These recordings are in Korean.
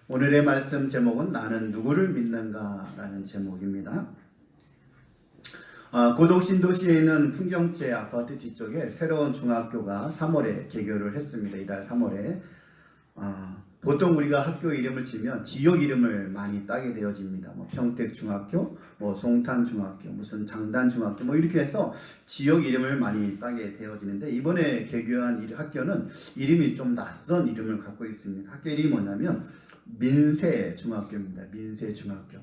오늘의 말씀 제목은 나는 누구를 믿는가 라는 제목입니다. 고독 신도시에 있는 풍경채 아파트 뒤쪽에 새로운 중학교가 3월에 개교를 했습니다. 이달 3월에. 보통 우리가 학교 이름을 지면 지역 이름을 많이 따게 되어집니다. 평택중학교, 송탄중학교, 무슨 장단중학교 이렇게 해서 지역 이름을 많이 따게 되어지는데, 이번에 개교한 이 학교는 이름이 좀 낯선 이름을 갖고 있습니다. 학교 이름이 뭐냐면 민세중학교입니다. 민세중학교.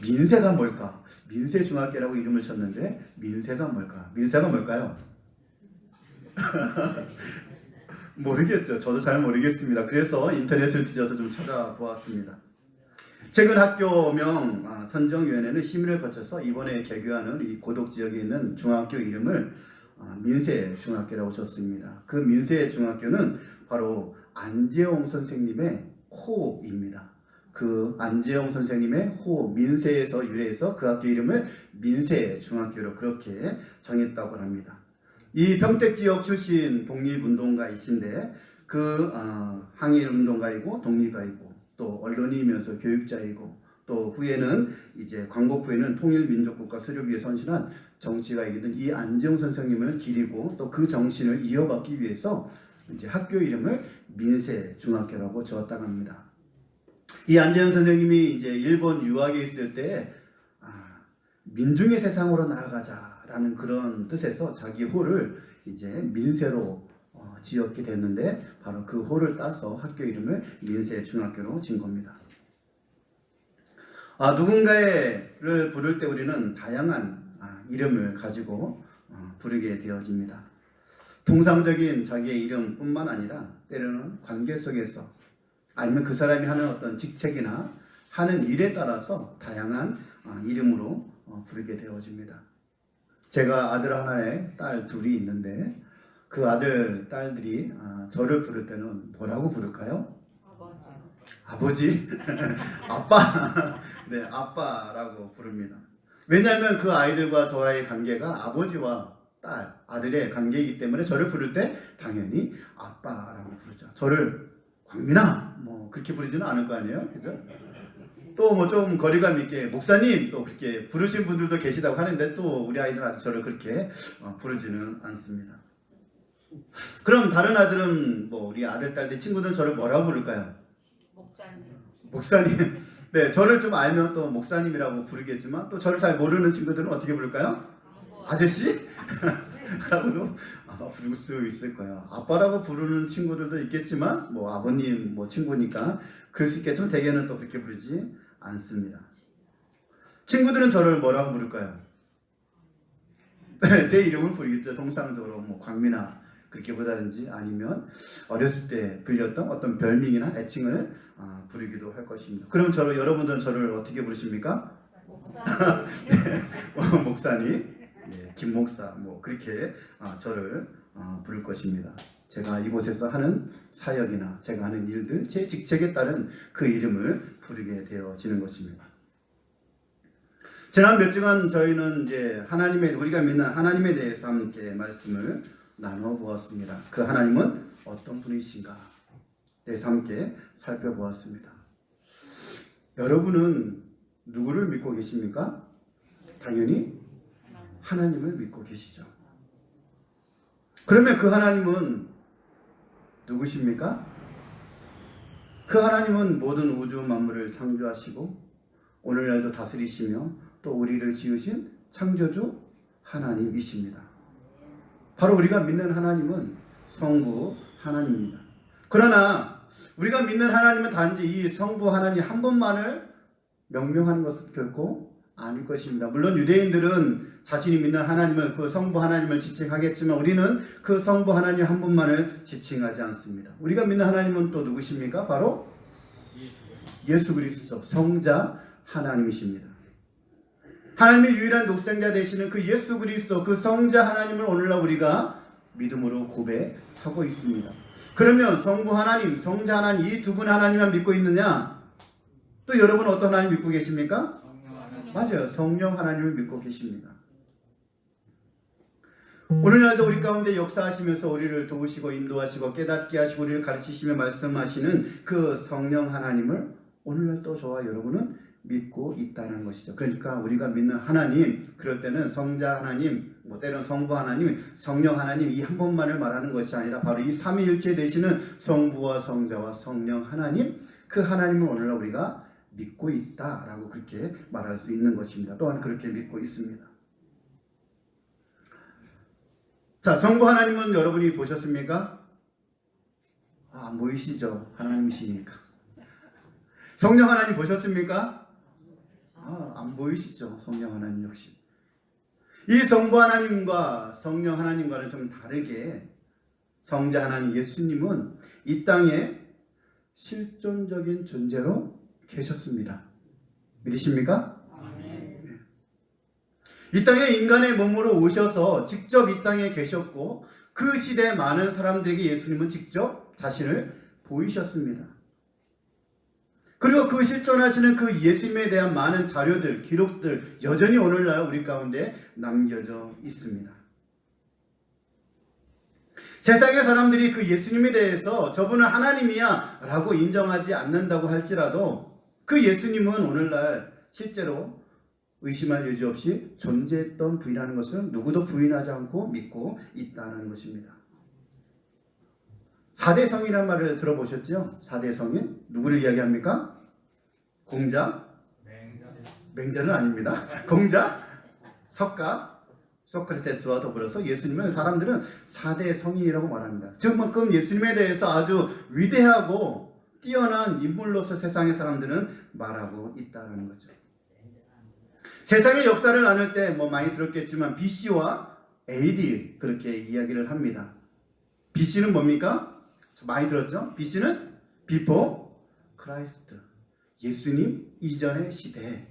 민세가 뭘까? 민세중학교라고 이름을 쳤는데 민세가 뭘까? 민세가 뭘까요? 모르겠죠. 저도 잘 모르겠습니다. 그래서 인터넷을 뒤져서 좀 찾아보았습니다. 최근 학교명 선정위원회는 심의를 거쳐서 이번에 개교하는 이 고독 지역에 있는 중학교 이름을 민세중학교라고 줬습니다. 그 민세중학교는 바로 안재홍 선생님의 호입니다. 그 안재홍 선생님의 호, 민세에서 유래해서 그 학교 이름을 민세중학교로 그렇게 정했다고 합니다. 이 평택 지역 출신 독립운동가이신데 항일운동가이고 독립가이고 또 언론인이면서 교육자이고 또 후에는 이제 광복 후에는 통일민족국가 수립을 위해 선신한 정치가이기던 이 안재홍 선생님을 기리고 또 그 정신을 이어받기 위해서 이제 학교 이름을 민세중학교라고 지었다고 합니다. 이 안재홍 선생님이 이제 일본 유학에 있을 때 민중의 세상으로 나아가자라는 그런 뜻에서 자기 호를 이제 민세로 지었게 됐는데, 바로 그 호를 따서 학교 이름을 민세중학교로 지은 겁니다. 누군가를 부를 때 우리는 다양한 이름을 가지고 부르게 되어집니다. 통상적인 자기의 이름뿐만 아니라 때로는 관계 속에서 아니면 그 사람이 하는 어떤 직책이나 하는 일에 따라서 다양한 이름으로 부르게 되어집니다. 제가 아들 하나에 딸 둘이 있는데 그 아들, 딸들이 저를 부를 때는 뭐라고 부를까요? 아버지? 아빠? 네, 아빠라고 부릅니다. 왜냐하면 그 아이들과 저와의 관계가 아버지와 딸, 아들의 관계이기 때문에 저를 부를 때 당연히 아빠라고 부르죠. 저를 광민아 그렇게 부르지는 않을 거 아니에요, 그죠? 또 좀 거리감 있게 목사님 또 그렇게 부르신 분들도 계시다고 하는데 또 우리 아이들은 저를 그렇게 부르지는 않습니다. 그럼 다른 아들은 우리 아들, 딸들, 친구들은 저를 뭐라고 부를까요? 목사님. 네, 저를 좀 알면 또 목사님이라고 부르겠지만 또 저를 잘 모르는 친구들은 어떻게 부를까요? 아저씨? 라고도 부를 수 있을 거예요. 아빠라고 부르는 친구들도 있겠지만 아버님 친구니까 그럴 수 있겠지만 대개는 또 그렇게 부르지 않습니다. 친구들은 저를 뭐라고 부를까요? 제 이름을 부르겠죠. 통상적으로 광민아 그렇게 보다든지 아니면 어렸을 때 불렸던 어떤 별명이나 애칭을 부르기도 할 것입니다. 그럼 여러분들은 저를 어떻게 부르십니까? 목사님. 목사님, 김 목사 그렇게 저를 부를 것입니다. 제가 이곳에서 하는 사역이나 제가 하는 일들, 제 직책에 따른 그 이름을 부르게 되어지는 것입니다. 지난 몇 주간 저희는 이제 우리가 믿는 하나님에 대해서 함께 말씀을 나누어 보았습니다. 그 하나님은 어떤 분이신가 대해서 함께 살펴보았습니다. 여러분은 누구를 믿고 계십니까? 당연히 하나님을 믿고 계시죠. 그러면 그 하나님은 누구십니까? 그 하나님은 모든 우주 만물을 창조하시고 오늘날도 다스리시며 또 우리를 지으신 창조주 하나님이십니다. 바로 우리가 믿는 하나님은 성부 하나님입니다. 그러나 우리가 믿는 하나님은 단지 이 성부 하나님 한 분만을 명명하는 것은 결코 아닐 것입니다. 물론 유대인들은 자신이 믿는 하나님을, 그 성부 하나님을 지칭하겠지만 우리는 그 성부 하나님 한 분만을 지칭하지 않습니다. 우리가 믿는 하나님은 또 누구십니까? 바로 예수 그리스도 성자 하나님이십니다. 하나님의 유일한 독생자 되시는 그 예수 그리스도, 그 성자 하나님을 오늘날 우리가 믿음으로 고백하고 있습니다. 그러면 성부 하나님, 성자 하나님 이 두 분 하나님만 믿고 있느냐? 또 여러분 어떤 하나님 믿고 계십니까? 맞아요. 성령 하나님을 믿고 계십니다. 오늘날도 우리 가운데 역사하시면서 우리를 도우시고 인도하시고 깨닫게 하시고 우리를 가르치시며 말씀하시는 그 성령 하나님을 오늘날도 저와 여러분은 믿고 있다는 것이죠. 그러니까 우리가 믿는 하나님, 그럴 때는 성자 하나님, 때로는 성부 하나님, 성령 하나님 이 한 번만을 말하는 것이 아니라 바로 이 삼위일체 되시는 성부와 성자와 성령 하나님, 그 하나님을 오늘날 우리가 믿고 있다라고 그렇게 말할 수 있는 것입니다. 또한 그렇게 믿고 있습니다. 자, 성부 하나님은 여러분이 보셨습니까? 안 보이시죠? 하나님이시니까. 성령 하나님 보셨습니까? 안 보이시죠? 성령 하나님 역시. 이 성부 하나님과 성령 하나님과는 좀 다르게 성자 하나님 예수님은 이 땅에 실존적인 존재로 계셨습니다. 믿으십니까? 아멘. 이 땅에 인간의 몸으로 오셔서 직접 이 땅에 계셨고 그 시대 많은 사람들에게 예수님은 직접 자신을 보이셨습니다. 그리고 그 실존하시는 그 예수님에 대한 많은 자료들, 기록들 여전히 오늘날 우리 가운데 남겨져 있습니다. 세상의 사람들이 그 예수님에 대해서 저분은 하나님이야 라고 인정하지 않는다고 할지라도 그 예수님은 오늘날 실제로 의심할 여지 없이 존재했던 분이라는 것을 누구도 부인하지 않고 믿고 있다는 것입니다. 4대 성이라는 말을 들어보셨죠? 4대 성인 누구를 이야기합니까? 공자? 맹자는 아닙니다. 공자? 석가? 소크라테스와 더불어서 예수님을 사람들은 4대 성인이라고 말합니다. 그만큼 예수님에 대해서 아주 위대하고 뛰어난 인물로서 세상의 사람들은 말하고 있다는 거죠. 세상의 역사를 나눌 때 많이 들었겠지만 BC와 AD 그렇게 이야기를 합니다. BC는 뭡니까? 많이 들었죠? BC는 Before Christ, 예수님 이전의 시대.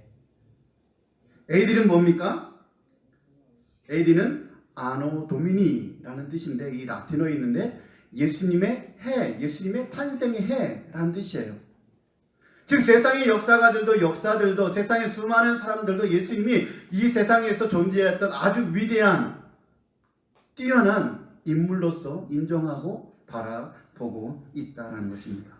AD는 뭡니까? AD는 아노 도미니라는 뜻인데 이 라틴어에 있는데 예수님의 해, 예수님의 탄생의 해라는 뜻이에요. 즉 세상의 역사들도 세상의 수많은 사람들도 예수님이 이 세상에서 존재했던 아주 위대한 뛰어난 인물로서 인정하고 바라보고 있다는 것입니다.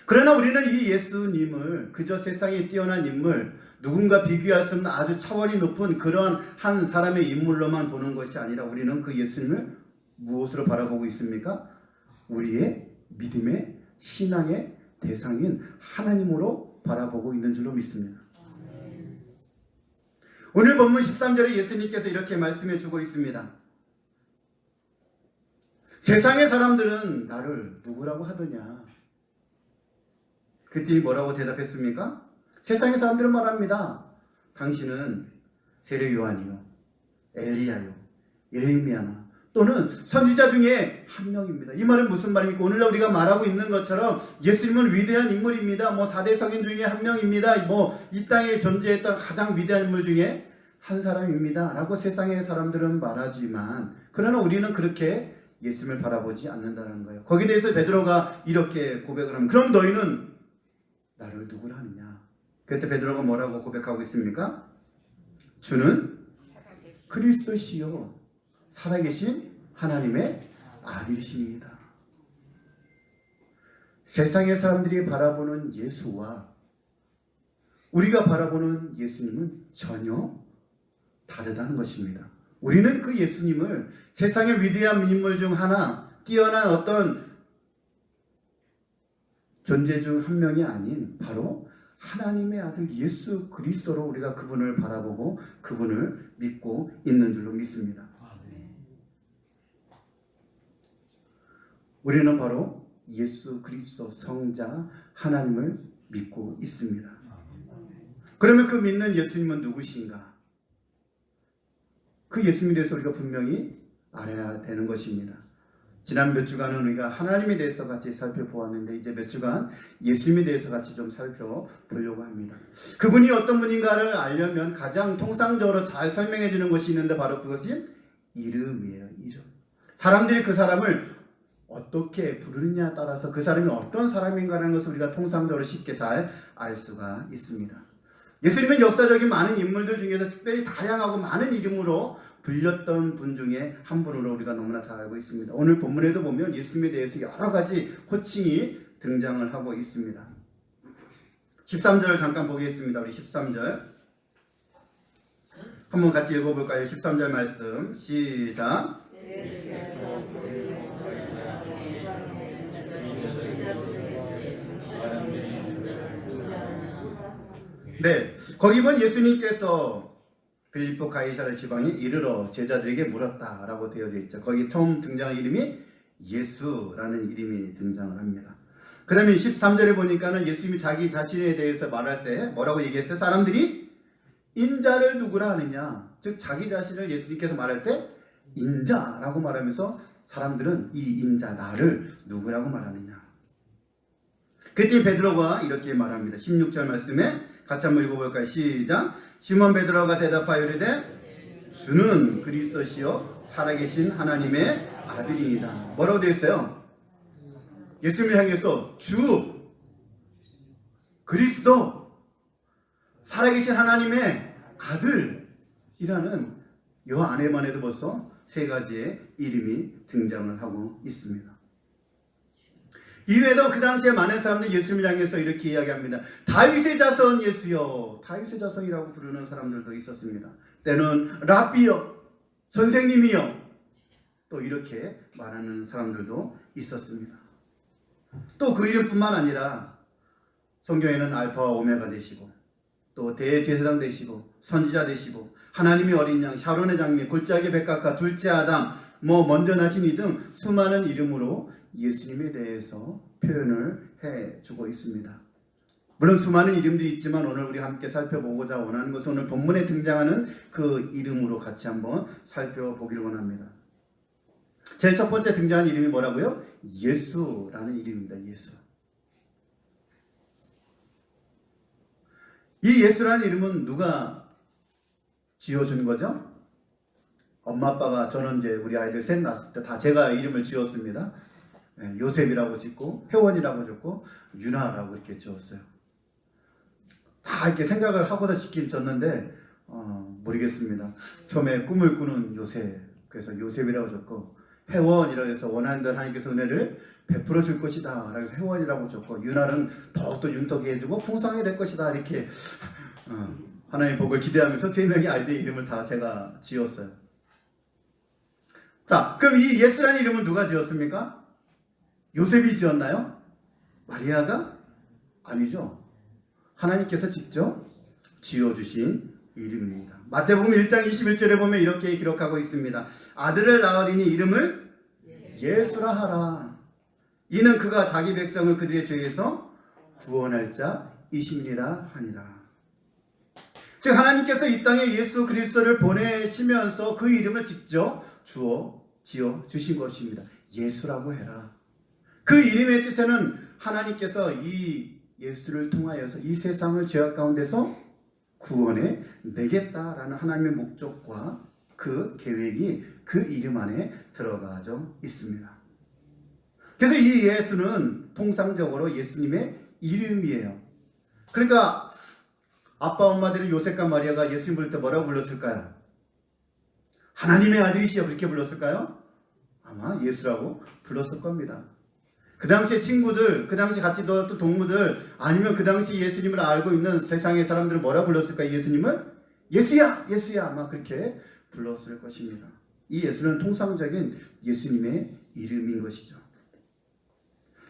그러나 우리는 이 예수님을 그저 세상에 뛰어난 인물, 누군가 비교할 수 없는 아주 차원이 높은 그런 한 사람의 인물로만 보는 것이 아니라 우리는 그 예수님을 무엇으로 바라보고 있습니까? 우리의 믿음의 신앙의 대상인 하나님으로 바라보고 있는 줄로 믿습니다. 오늘 본문 13절에 예수님께서 이렇게 말씀해 주고 있습니다. 세상의 사람들은 나를 누구라고 하더냐? 그들이 뭐라고 대답했습니까? 세상의 사람들은 말합니다. 당신은 세례 요한이요, 엘리야요, 예레미야나 또는 선지자 중에 한 명입니다. 이 말은 무슨 말입니까? 오늘날 우리가 말하고 있는 것처럼 예수님은 위대한 인물입니다. 4대 성인 중에 한 명입니다. 이 땅에 존재했던 가장 위대한 인물 중에 한 사람입니다. 라고 세상의 사람들은 말하지만 그러나 우리는 그렇게 예수님을 바라보지 않는다는 거예요. 거기에 대해서 베드로가 이렇게 고백을 합니다. 그럼 너희는 나를 누구라 하느냐? 그때 베드로가 뭐라고 고백하고 있습니까? 주는 그리스도시요 살아계신 하나님의 아들이십니다. 세상의 사람들이 바라보는 예수와 우리가 바라보는 예수님은 전혀 다르다는 것입니다. 우리는 그 예수님을 세상의 위대한 인물 중 하나, 뛰어난 어떤 존재 중 한 명이 아닌 바로 하나님의 아들 예수 그리스도로 우리가 그분을 바라보고 그분을 믿고 있는 줄로 믿습니다. 우리는 바로 예수 그리스도 성자 하나님을 믿고 있습니다. 그러면 그 믿는 예수님은 누구신가? 그 예수님에 대해서 우리가 분명히 알아야 되는 것입니다. 지난 몇 주간은 우리가 하나님에 대해서 같이 살펴보았는데 이제 몇 주간 예수님에 대해서 같이 좀 살펴보려고 합니다. 그분이 어떤 분인가를 알려면 가장 통상적으로 잘 설명해 주는 것이 있는데 바로 그것이 이름이에요. 이름. 사람들이 그 사람을 어떻게 부르느냐에 따라서 그 사람이 어떤 사람인가라는 것을 우리가 통상적으로 쉽게 잘 알 수가 있습니다. 예수님은 역사적인 많은 인물들 중에서 특별히 다양하고 많은 이름으로 불렸던 분 중에 한 분으로 우리가 너무나 잘 알고 있습니다. 오늘 본문에도 보면 예수님에 대해서 여러 가지 호칭이 등장을 하고 있습니다. 13절 잠깐 보겠습니다. 우리 13절 한번 같이 읽어볼까요? 13절 말씀 시작. 네, 거기 보면 예수님께서 빌립보 가이사랴 지방에 이르러 제자들에게 물었다라고 되어져 있죠. 거기 처음 등장한 이름이 예수라는 이름이 등장을 합니다. 그 다음에 13절에 보니까는 예수님이 자기 자신에 대해서 말할 때 뭐라고 얘기했어요? 사람들이 인자를 누구라 하느냐, 즉 자기 자신을 예수님께서 말할 때 인자라고 말하면서 사람들은 이 인자 나를 누구라고 말하느냐. 그때 베드로가 이렇게 말합니다. 16절 말씀에 같이 한번 읽어볼까요? 시작. 시몬 베드로가 대답하여 이르되 주는 그리스도시요 살아계신 하나님의 아들이니라. 뭐라고 되어 있어요? 예수님을 향해서 주, 그리스도, 살아계신 하나님의 아들이라는 이 안에만 해도 벌써 세 가지의 이름이 등장을 하고 있습니다. 이외에도 그 당시에 많은 사람들이 예수님을 향해서 이렇게 이야기합니다. 다윗의 자손 예수여. 다윗의 자손이라고 부르는 사람들도 있었습니다. 때는 랍비여, 선생님이여, 또 이렇게 말하는 사람들도 있었습니다. 또 그 이름뿐만 아니라 성경에는 알파와 오메가 되시고 또 대제사장 되시고 선지자 되시고 하나님의 어린 양, 샤론의 장미, 골짜기 백합화, 둘째 아담, 먼저 나신 이 등 수많은 이름으로 예수님에 대해서 표현을 해주고 있습니다. 물론 수많은 이름들이 있지만 오늘 우리 함께 살펴보고자 원하는 것은 오늘 본문에 등장하는 그 이름으로 같이 한번 살펴보기를 원합니다. 제일 첫 번째 등장한 이름이 뭐라고요? 예수라는 이름입니다. 예수. 이 예수라는 이름은 누가 지어준 거죠? 엄마 아빠가, 저는 이제 우리 아이들 셋 낳았을 때 다 제가 이름을 지었습니다. 요셉이라고 짓고 혜원이라고 짓고 유나라고 이렇게 지었어요. 다 이렇게 생각을 하고서 짓긴 졌는데 모르겠습니다. 처음에 꿈을 꾸는 요셉, 그래서 요셉이라고 졌고, 혜원이라고 해서 원하는 대로 하나님께서 은혜를 베풀어 줄 것이다 라고 해서 혜원이라고 졌고, 유나는 더욱더 윤택해 해주고 풍성하게 될 것이다 이렇게 하나님의 복을 기대하면서 세 명의 아이들의 이름을 다 제가 지었어요. 자, 그럼 이 예수라는 이름을 누가 지었습니까? 요셉이 지었나요? 마리아가? 아니죠. 하나님께서 직접 지어주신 이름입니다. 마태복음 1장 21절에 보면 이렇게 기록하고 있습니다. 아들을 낳으리니 이름을 예수라 하라. 이는 그가 자기 백성을 그들의 죄에서 구원할 자이심이라 하니라. 즉 하나님께서 이 땅에 예수 그리스도를 보내시면서 그 이름을 직접 지어 주신 것입니다. 예수라고 해라. 그 이름의 뜻에는 하나님께서 이 예수를 통하여서 이 세상을 죄악 가운데서 구원해 내겠다라는 하나님의 목적과 그 계획이 그 이름 안에 들어가져 있습니다. 그래서 이 예수는 통상적으로 예수님의 이름이에요. 그러니까 아빠 엄마들이 요셉과 마리아가 예수님 부를 때 뭐라고 불렀을까요? 하나님의 아들이시여 그렇게 불렀을까요? 아마 예수라고 불렀을 겁니다. 그 당시에 친구들, 그 당시 같이 놀았던 동무들, 아니면 그 당시 예수님을 알고 있는 세상의 사람들은 뭐라 불렀을까요? 예수님을? 예수야! 예수야! 아마 그렇게 불렀을 것입니다. 이 예수는 통상적인 예수님의 이름인 것이죠.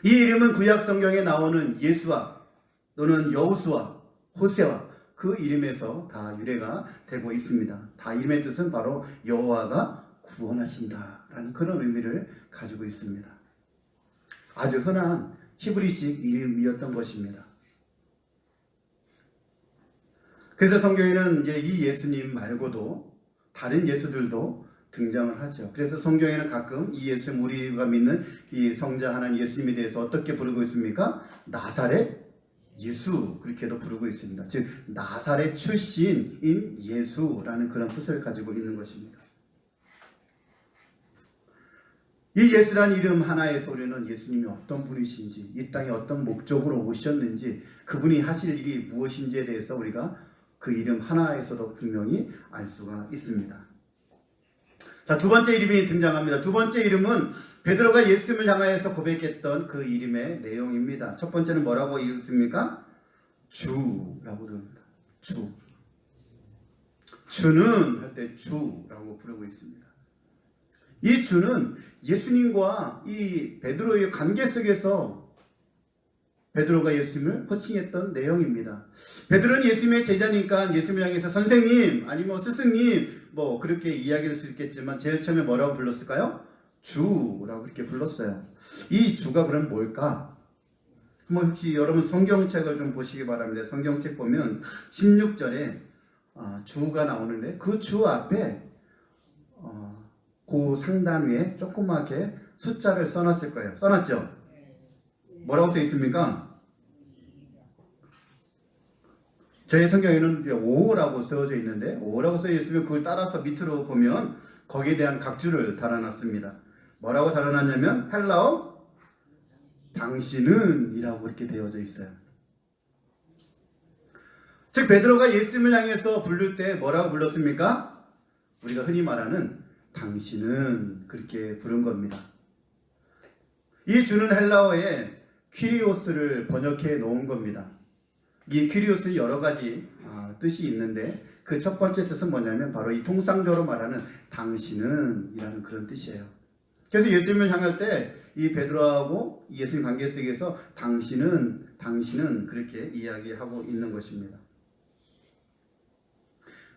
이 이름은 구약 성경에 나오는 예수와 또는 여호수아, 호세와 그 이름에서 다 유래가 되고 있습니다. 다 이름의 뜻은 바로 여호와가 구원하신다라는 그런 의미를 가지고 있습니다. 아주 흔한 히브리식 이름이었던 것입니다. 그래서 성경에는 이제 이 예수님 말고도 다른 예수들도 등장을 하죠. 그래서 성경에는 가끔 이 예수, 우리가 믿는 이 성자 하나님 예수님에 대해서 어떻게 부르고 있습니까? 나사렛 예수 그렇게도 부르고 있습니다. 즉 나사렛 출신인 예수라는 그런 뜻을 가지고 있는 것입니다. 이 예수라는 이름 하나에서 우리는 예수님이 어떤 분이신지, 이 땅에 어떤 목적으로 오셨는지, 그분이 하실 일이 무엇인지에 대해서 우리가 그 이름 하나에서도 분명히 알 수가 있습니다. 자, 두 번째 이름이 등장합니다. 두 번째 이름은 베드로가 예수님을 향하여서 고백했던 그 이름의 내용입니다. 첫 번째는 뭐라고 읽습니까? 주라고 부릅니다. 주. 주는 할 때 주라고 부르고 있습니다. 이 주는 예수님과 이 베드로의 관계 속에서 베드로가 예수님을 호칭했던 내용입니다. 베드로는 예수님의 제자니까 예수님을 향해서 선생님 아니면 스승님 뭐 그렇게 이야기할 수 있겠지만 제일 처음에 뭐라고 불렀을까요? 주라고 그렇게 불렀어요. 이 주가 그럼 뭘까? 한번 혹시 여러분 성경책을 좀 보시기 바랍니다. 성경책 보면 16절에 주가 나오는데 그 주 앞에 그 상단 위에 조그맣게 숫자를 써놨을 거예요. 써놨죠? 뭐라고 써 있습니까? 저희 성경에는 5라고 써져 있는데 5라고 써 있으면 그걸 따라서 밑으로 보면 거기에 대한 각주를 달아놨습니다. 뭐라고 달아놨냐면 헬라어 당신은 이라고 이렇게 되어져 있어요. 즉 베드로가 예수님을 향해서 부를 때 뭐라고 불렀습니까? 우리가 흔히 말하는 당신은 그렇게 부른 겁니다. 이 주는 헬라어에 퀴리오스를 번역해 놓은 겁니다. 이 퀴리오스는 여러 가지 뜻이 있는데 그 첫 번째 뜻은 뭐냐면 바로 이 통상적으로 말하는 당신은 이라는 그런 뜻이에요. 그래서 예수님을 향할 때 이 베드로하고 예수님 관계 속에서 당신은 그렇게 이야기하고 있는 것입니다.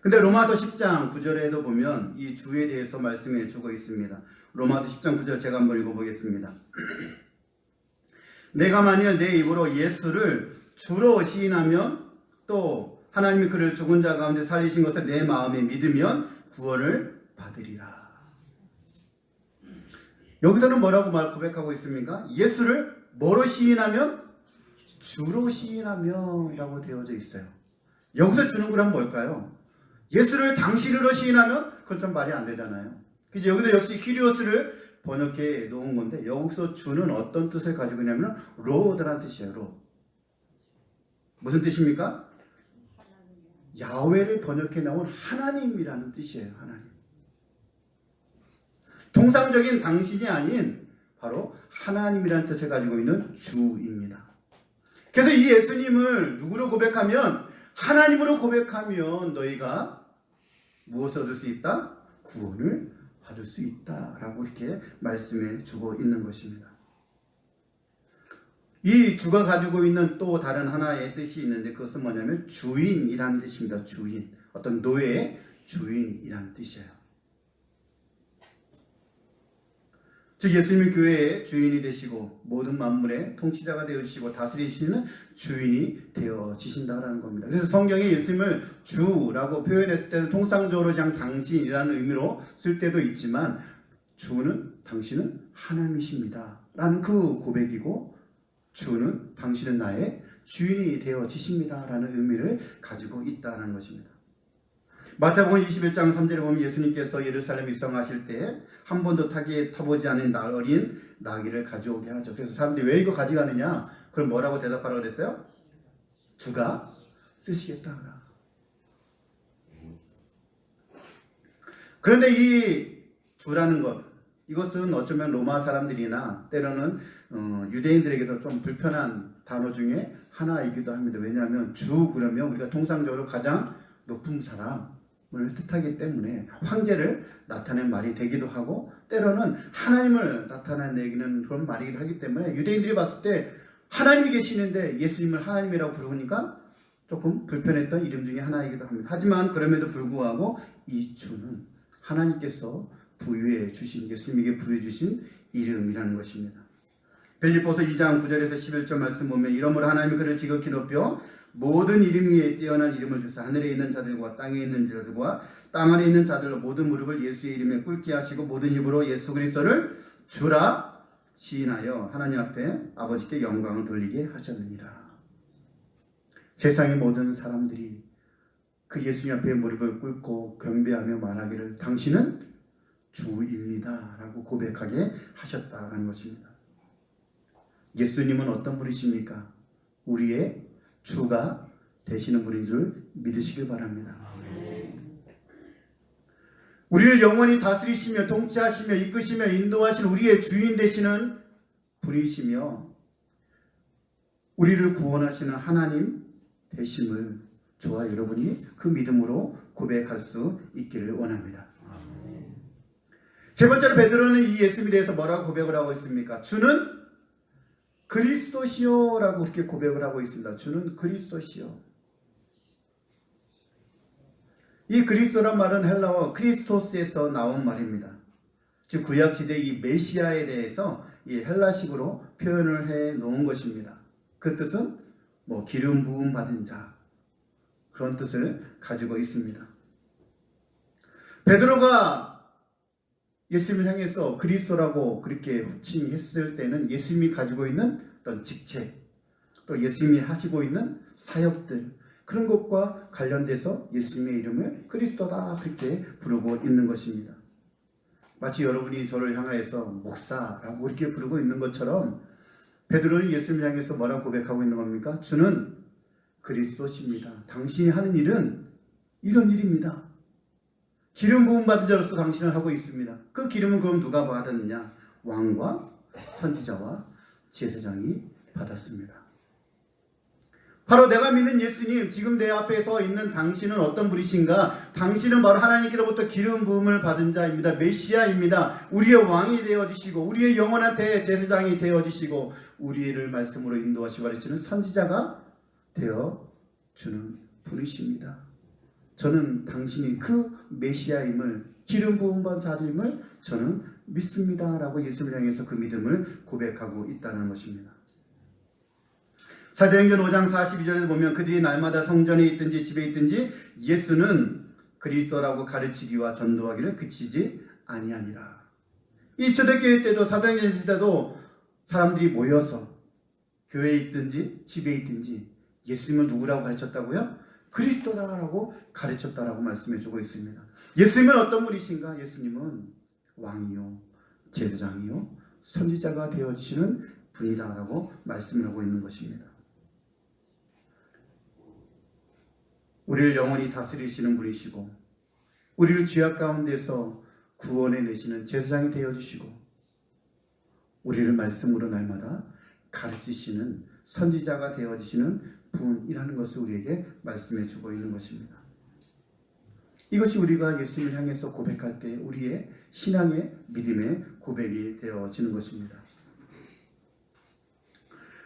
근데 로마서 10장 9절에도 보면 이 주에 대해서 말씀해 주고 있습니다. 로마서 10장 9절 제가 한번 읽어보겠습니다. 내가 만일 내 입으로 예수를 주로 시인하면 또 하나님이 그를 죽은 자 가운데 살리신 것을 내 마음에 믿으면 구원을 받으리라. 여기서는 뭐라고 고백하고 있습니까? 예수를 뭐로 시인하면? 주로 시인하면 이라고 되어져 있어요. 여기서 주는 건 뭘까요? 예수를 당신으로 시인하면 그건 좀 말이 안 되잖아요. 그죠? 여기도 역시 퀴리오스를 번역해 놓은 건데 여기서 주는 어떤 뜻을 가지고 있냐면 로드라는 뜻이에요. 로. 무슨 뜻입니까? 야훼를 번역해 나온 하나님이라는 뜻이에요. 하나님. 통상적인 당신이 아닌 바로 하나님이라는 뜻을 가지고 있는 주입니다. 그래서 이 예수님을 누구로 고백하면 하나님으로 고백하면 너희가 무엇을 얻을 수 있다? 구원을 받을 수 있다라고 이렇게 말씀해 주고 있는 것입니다. 이 주가 가지고 있는 또 다른 하나의 뜻이 있는데 그것은 뭐냐면 주인이라는 뜻입니다. 주인. 어떤 노예의 주인이라는 뜻이에요. 즉 예수님이 교회의 주인이 되시고 모든 만물의 통치자가 되어주시고 다스리시는 주인이 되어지신다라는 겁니다. 그래서 성경에 예수님을 주라고 표현했을 때는 통상적으로 그냥 당신이라는 의미로 쓸 때도 있지만 당신은 하나님이십니다 라는 그 고백이고 주는 당신은 나의 주인이 되어지십니다 라는 의미를 가지고 있다는 것입니다. 마태복음 21장 3절에 보면 예수님께서 예루살렘 입성하실 때 한 번도 타보지 않은 어린 나귀를 가져오게 하죠. 그래서 사람들이 왜 이거 가져가느냐? 그럼 뭐라고 대답하라고 그랬어요? 주가 쓰시겠다. 그런데 이 주라는 것, 이것은 어쩌면 로마 사람들이나 때로는 유대인들에게도 좀 불편한 단어 중에 하나이기도 합니다. 왜냐하면 주 그러면 우리가 통상적으로 가장 높은 사람을 뜻하기 때문에 황제를 나타낸 말이 되기도 하고 때로는 하나님을 나타내는 그런 말이기도 하기 때문에 유대인들이 봤을 때 하나님이 계시는데 예수님을 하나님이라고 부르니까 조금 불편했던 이름 중에 하나이기도 합니다. 하지만 그럼에도 불구하고 이 주는 하나님께서 부유해 주신 예수님에게 부여해 주신 이름이라는 것입니다. 빌립보서 2장 9절에서 11절 말씀 보면 이러므로 하나님이 그를 지극히 높여 모든 이름 위에 뛰어난 이름을 주사 하늘에 있는 자들과 땅에 있는 자들과 땅 아래 있는 자들로 모든 무릎을 예수의 이름에 꿇게 하시고 모든 입으로 예수 그리스도를 주라 시인하여 하나님 앞에 아버지께 영광을 돌리게 하셨느니라. 세상의 모든 사람들이 그 예수님 앞에 무릎을 꿇고 경배하며 말하기를 당신은 주입니다 라고 고백하게 하셨다는 것입니다. 예수님은 어떤 분이십니까? 우리의 주가 되시는 분인 줄 믿으시길 바랍니다. 우리를 영원히 다스리시며 통치하시며 이끄시며 인도하신 우리의 주인 되시는 분이시며 우리를 구원하시는 하나님 되심을 저와 여러분이 그 믿음으로 고백할 수 있기를 원합니다. 세 번째로 베드로는 이 예수님에 대해서 뭐라고 고백을 하고 있습니까? 주는 그리스도시요 라고 그렇게 고백을 하고 있습니다. 주는 그리스도시요. 이 그리스도란 말은 헬라어 크리스토스에서 나온 말입니다. 즉 구약시대 이 메시아에 대해서 이 헬라식으로 표현을 해 놓은 것입니다. 그 뜻은 기름 부음 받은 자, 그런 뜻을 가지고 있습니다. 베드로가 예수님을 향해서 그리스도라고 그렇게 호칭했을 때는 예수님이 가지고 있는 어떤 직책, 또 예수님이 하시고 있는 사역들, 그런 것과 관련돼서 예수님의 이름을 그리스도다 그렇게 부르고 있는 것입니다. 마치 여러분이 저를 향하여서 목사라고 이렇게 부르고 있는 것처럼 베드로는 예수님을 향해서 뭐라고 고백하고 있는 겁니까? 주는 그리스도십니다. 당신이 하는 일은 이런 일입니다. 기름 부음 받은 자로서 당신을 하고 있습니다. 그 기름은 그럼 누가 받았느냐? 왕과 선지자와 제사장이 받았습니다. 바로 내가 믿는 예수님, 지금 내 앞에 서 있는 당신은 어떤 분이신가? 당신은 바로 하나님께로부터 기름 부음을 받은 자입니다. 메시아입니다. 우리의 왕이 되어주시고 우리의 영원한 대제사장이 되어주시고 우리를 말씀으로 인도하시고 가르치는 선지자가 되어주는 분이십니다. 저는 당신이 그 메시아임을, 기름 부음 받은 자임을 저는 믿습니다 라고 예수님을 향해서 그 믿음을 고백하고 있다는 것입니다. 사도행전 5장 42절에 보면 그들이 날마다 성전에 있든지 집에 있든지 예수는 그리스도라고 가르치기와 전도하기를 그치지 아니하니라. 이 초대교회 때도 사도행전 시대도 사람들이 모여서 교회에 있든지 집에 있든지 예수님을 누구라고 가르쳤다고요? 그리스도라고 가르쳤다라고 말씀해주고 있습니다. 예수님은 어떤 분이신가? 예수님은 왕이요, 제사장이요, 선지자가 되어지시는 분이다라고 말씀을 하고 있는 것입니다. 우리를 영원히 다스리시는 분이시고 우리를 죄악 가운데서 구원해 내시는 제사장이 되어주시고 우리를 말씀으로 날마다 가르치시는 선지자가 되어주시는 분이라는 것을 우리에게 말씀해 주고 있는 것입니다. 이것이 우리가 예수님을 향해서 고백할 때 우리의 신앙의 믿음의 고백이 되어지는 것입니다.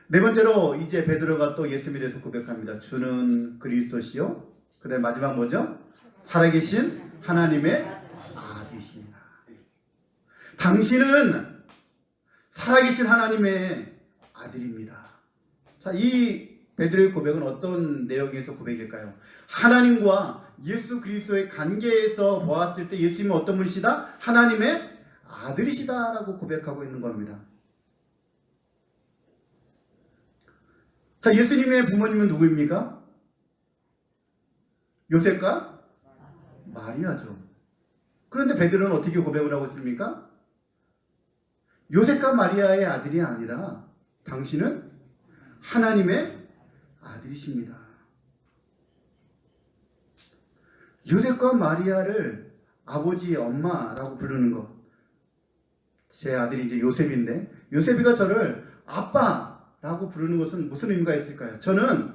네 번째로 이제 베드로가 또 예수님에 대해서 고백합니다. 주는 그리스도시요. 그 다음에 마지막 뭐죠? 살아계신 하나님의 아들이시니라. 당신은 살아계신 하나님의 아들입니다. 자, 이 베드로의 고백은 어떤 내용에서 고백일까요? 하나님과 예수 그리스도의 관계에서 보았을 때 예수님은 어떤 분이시다? 하나님의 아들이시다라고 고백하고 있는 겁니다. 자, 예수님의 부모님은 누구입니까? 요셉과 마리아죠. 그런데 베드로는 어떻게 고백을 하고 있습니까? 요셉과 마리아의 아들이 아니라 당신은 하나님의 아들이십니다. 요셉과 마리아를 아버지, 엄마라고 부르는 것. 제 아들이 이제 요셉인데 요셉이가 저를 아빠라고 부르는 것은 무슨 의미가 있을까요? 저는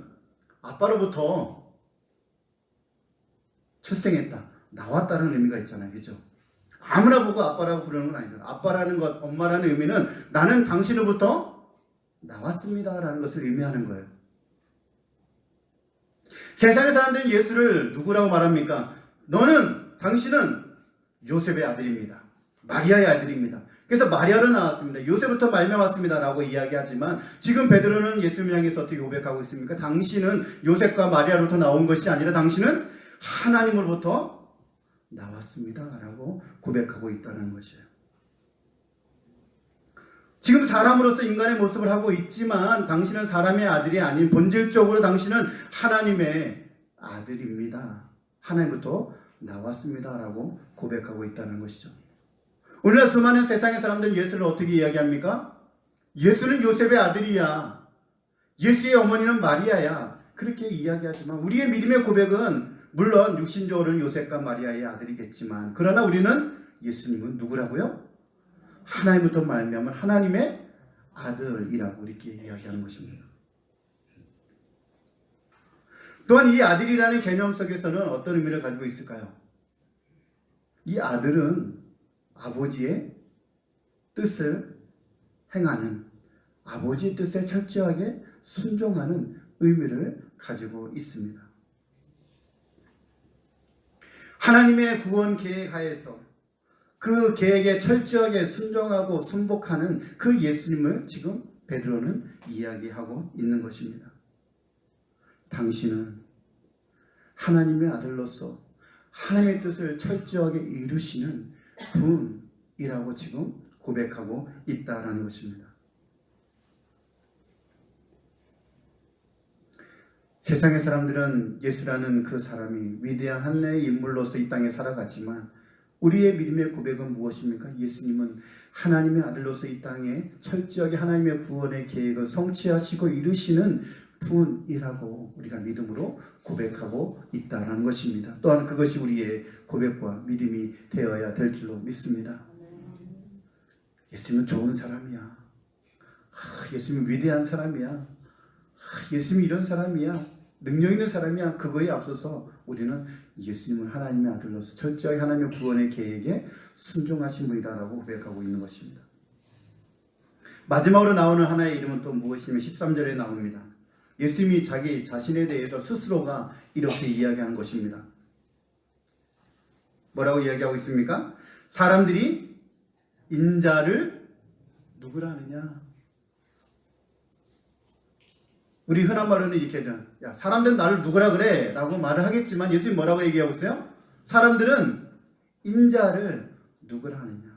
아빠로부터 출생했다, 나왔다는 의미가 있잖아요. 그죠? 아무나 보고 아빠라고 부르는 건 아니잖아요. 아빠라는 것, 엄마라는 의미는 나는 당신으로부터 나왔습니다 라는 것을 의미하는 거예요. 세상의 사람들은 예수를 누구라고 말합니까? 당신은 요셉의 아들입니다. 마리아의 아들입니다. 그래서 마리아로 나왔습니다. 요셉부터 말미암았습니다 라고 이야기하지만 지금 베드로는 예수님을 향해서 어떻게 고백하고 있습니까? 당신은 요셉과 마리아로부터 나온 것이 아니라 당신은 하나님으로부터 나왔습니다 라고 고백하고 있다는 것이에요. 지금 사람으로서 인간의 모습을 하고 있지만 당신은 사람의 아들이 아닌 본질적으로 당신은 하나님의 아들입니다. 하나님부터 나왔습니다 라고 고백하고 있다는 것이죠. 오늘날 수많은 세상의 사람들은 예수를 어떻게 이야기합니까? 예수는 요셉의 아들이야. 예수의 어머니는 마리아야. 그렇게 이야기하지만 우리의 믿음의 고백은 물론 육신적으로는 요셉과 마리아의 아들이겠지만 그러나 우리는 예수님은 누구라고요? 하나님부터 말미암은 하나님의 아들이라고 이렇게 이야기하는 것입니다. 또한 이 아들이라는 개념 속에서는 어떤 의미를 가지고 있을까요? 이 아들은 아버지의 뜻을 행하는, 아버지의 뜻에 철저하게 순종하는 의미를 가지고 있습니다. 하나님의 구원 계획 하에서 그 계획에 철저하게 순종하고 순복하는 그 예수님을 지금 베드로는 이야기하고 있는 것입니다. 당신은 하나님의 아들로서 하나님의 뜻을 철저하게 이루시는 분이라고 지금 고백하고 있다라는 것입니다. 세상의 사람들은 예수라는 그 사람이 위대한 하나님의 인물로서 이 땅에 살아갔지만 우리의 믿음의 고백은 무엇입니까? 예수님은 하나님의 아들로서 이 땅에 철저하게 하나님의 구원의 계획을 성취하시고 이루시는 분이라고 우리가 믿음으로 고백하고 있다는 것입니다. 또한 그것이 우리의 고백과 믿음이 되어야 될 줄로 믿습니다. 예수님은 좋은 사람이야. 예수님은 위대한 사람이야. 예수님이 이런 사람이야. 능력 있는 사람이야. 그거에 앞서서 우리는 예수님을 하나님의 아들로서 철저하게 하나님의 구원의 계획에 순종하신 분이다라고 고백하고 있는 것입니다. 마지막으로 나오는 하나의 이름은 또 무엇이냐면 13절에 나옵니다. 예수님이 자기 자신에 대해서 스스로가 이렇게 이야기하는 것입니다. 뭐라고 이야기하고 있습니까? 사람들이 인자를 누구라 하느냐? 우리 흔한 말로는 이렇게 하죠. 야, 사람들은 나를 누구라 그래? 라고 말을 하겠지만 예수님 뭐라고 얘기하고 있어요? 사람들은 인자를 누구라 하느냐?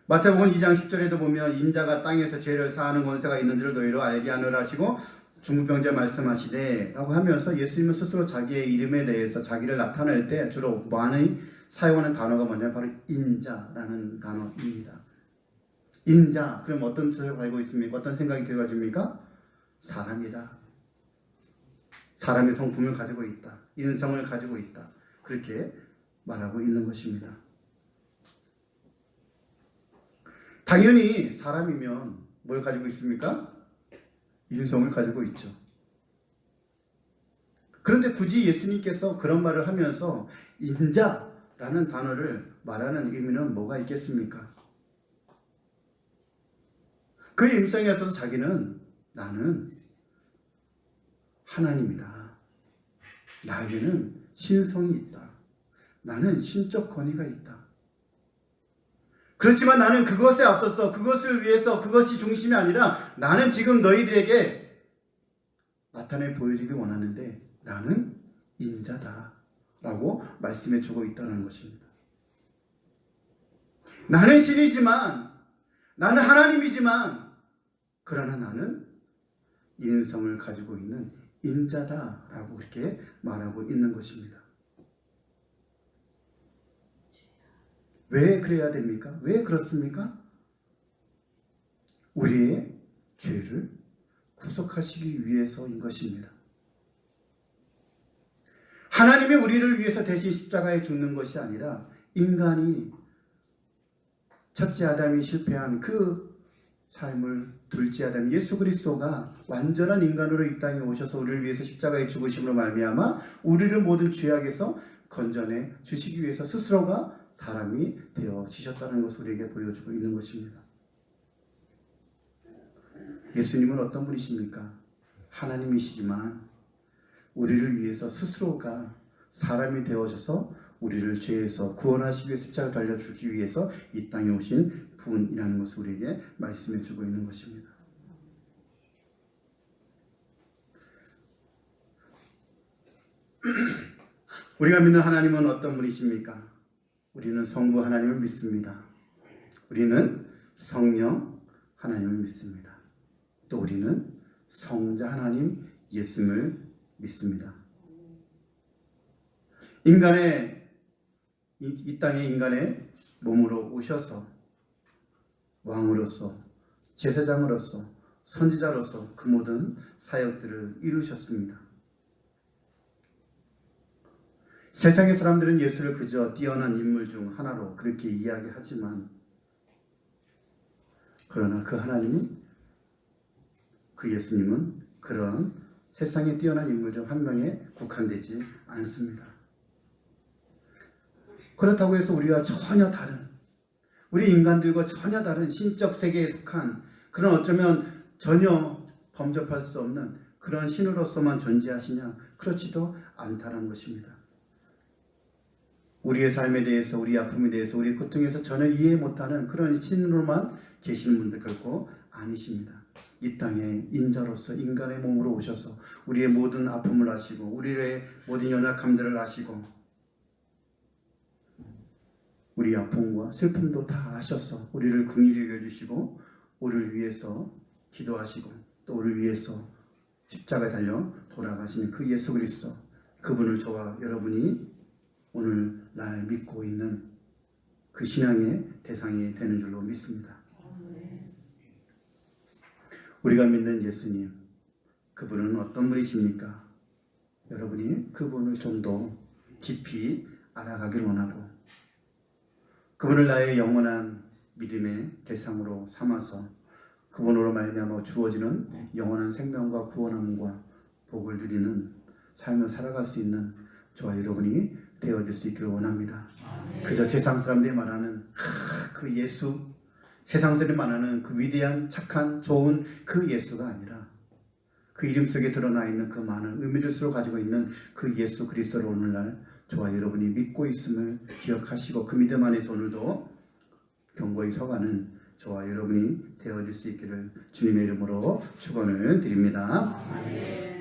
마태복음 2장 10절에도 보면 인자가 땅에서 죄를 사하는 권세가 있는 줄 너희로 알게 하느라 하시고 중풍병자 말씀하시되 라고 하면서 예수님은 스스로 자기의 이름에 대해서 자기를 나타낼 때 주로 많이 사용하는 단어가 뭐냐면 바로 인자라는 단어입니다. 인자, 그럼 어떤 뜻을 가지고 있습니까? 어떤 생각이 들어집니까? 사람이다. 사람의 성품을 가지고 있다. 인성을 가지고 있다. 그렇게 말하고 있는 것입니다. 당연히 사람이면 뭘 가지고 있습니까? 인성을 가지고 있죠. 그런데 굳이 예수님께서 그런 말을 하면서 인자라는 단어를 말하는 의미는 뭐가 있겠습니까? 그 임성에 있어서 자기는 나는 하나님이다. 나에게는 신성이 있다. 나는 신적 권위가 있다. 그렇지만 나는 그것에 앞서서 그것을 위해서 그것이 중심이 아니라 나는 지금 너희들에게 나타내 보여주길 원하는데 나는 인자다 라고 말씀해 주고 있다는 것입니다. 나는 신이지만 나는 하나님이지만 그러나 나는 인성을 가지고 있는 인자다 라고 그렇게 말하고 있는 것입니다. 왜 그래야 됩니까? 왜 그렇습니까? 우리의 죄를 구속하시기 위해서인 것입니다. 하나님이 우리를 위해서 대신 십자가에 죽는 것이 아니라 인간이 첫째 아담이 실패한 그 삶을 둘째 아담 예수 그리스도가 완전한 인간으로 이 땅에 오셔서 우리를 위해서 십자가에 죽으심으로 말미암아 우리를 모든 죄악에서 건져내 주시기 위해서 스스로가 사람이 되어지셨다는 것을 우리에게 보여주고 있는 것입니다. 예수님은 어떤 분이십니까? 하나님이시지만 우리를 위해서 스스로가 사람이 되어져서 우리를 죄에서 구원하시기 위해 십자가에 달려 죽기 위해서 이 땅에 오신 분이라는 것을 우리에게 말씀해 주고 있는 것입니다. 우리가 믿는 하나님은 어떤 분이십니까? 우리는 성부 하나님을 믿습니다. 우리는 성령 하나님을 믿습니다. 또 우리는 성자 하나님 예수님을 믿습니다. 이 땅에 인간의 몸으로 오셔서 왕으로서 제사장으로서 선지자로서 그 모든 사역들을 이루셨습니다. 세상의 사람들은 예수를 그저 뛰어난 인물 중 하나로 그렇게 이야기하지만, 그러나 그 하나님은, 그 예수님은 그런 세상에 뛰어난 인물 중 한 명에 국한되지 않습니다. 그렇다고 해서 우리가 전혀 다른, 우리 인간들과 전혀 다른 신적 세계에 속한 그런, 어쩌면 전혀 범접할 수 없는 그런 신으로서만 존재하시냐? 그렇지도 않다는 것입니다. 우리의 삶에 대해서, 우리 아픔에 대해서, 우리 고통에서 전혀 이해 못하는 그런 신으로만 계시는 분들 결코 아니십니다. 이 땅에 인자로서 인간의 몸으로 오셔서 우리의 모든 아픔을 아시고 우리의 모든 연약함들을 아시고 우리 아픔과 슬픔도 다 아셔서 우리를 긍휼히 여겨주시고 우리를 위해서 기도하시고 또 우리를 위해서 십자가에 달려 돌아가시는 그 예수 그리스도, 그분을 저와 여러분이 오늘 날 믿고 있는 그 신앙의 대상이 되는 줄로 믿습니다. 우리가 믿는 예수님, 그분은 어떤 분이십니까? 여러분이 그분을 좀 더 깊이 알아가길 원하고 그분을 나의 영원한 믿음의 대상으로 삼아서 그분으로 말미암아 주어지는 영원한 생명과 구원함과 복을 누리는 삶을 살아갈 수 있는 저와 여러분이 되어질 수 있기를 원합니다. 그저 세상 사람들이 말하는 그 예수, 세상 사람들이 말하는 그 위대한 착한 좋은 그 예수가 아니라 그 이름 속에 드러나 있는 그 많은 의미를 서로 가지고 있는 그 예수 그리스도를 오늘날 저와 여러분이 믿고 있음을 기억하시고 그 믿음 안에서 오늘도 견고히 서가는 저와 여러분이 되어질 수 있기를 주님의 이름으로 축원을 드립니다. 아멘.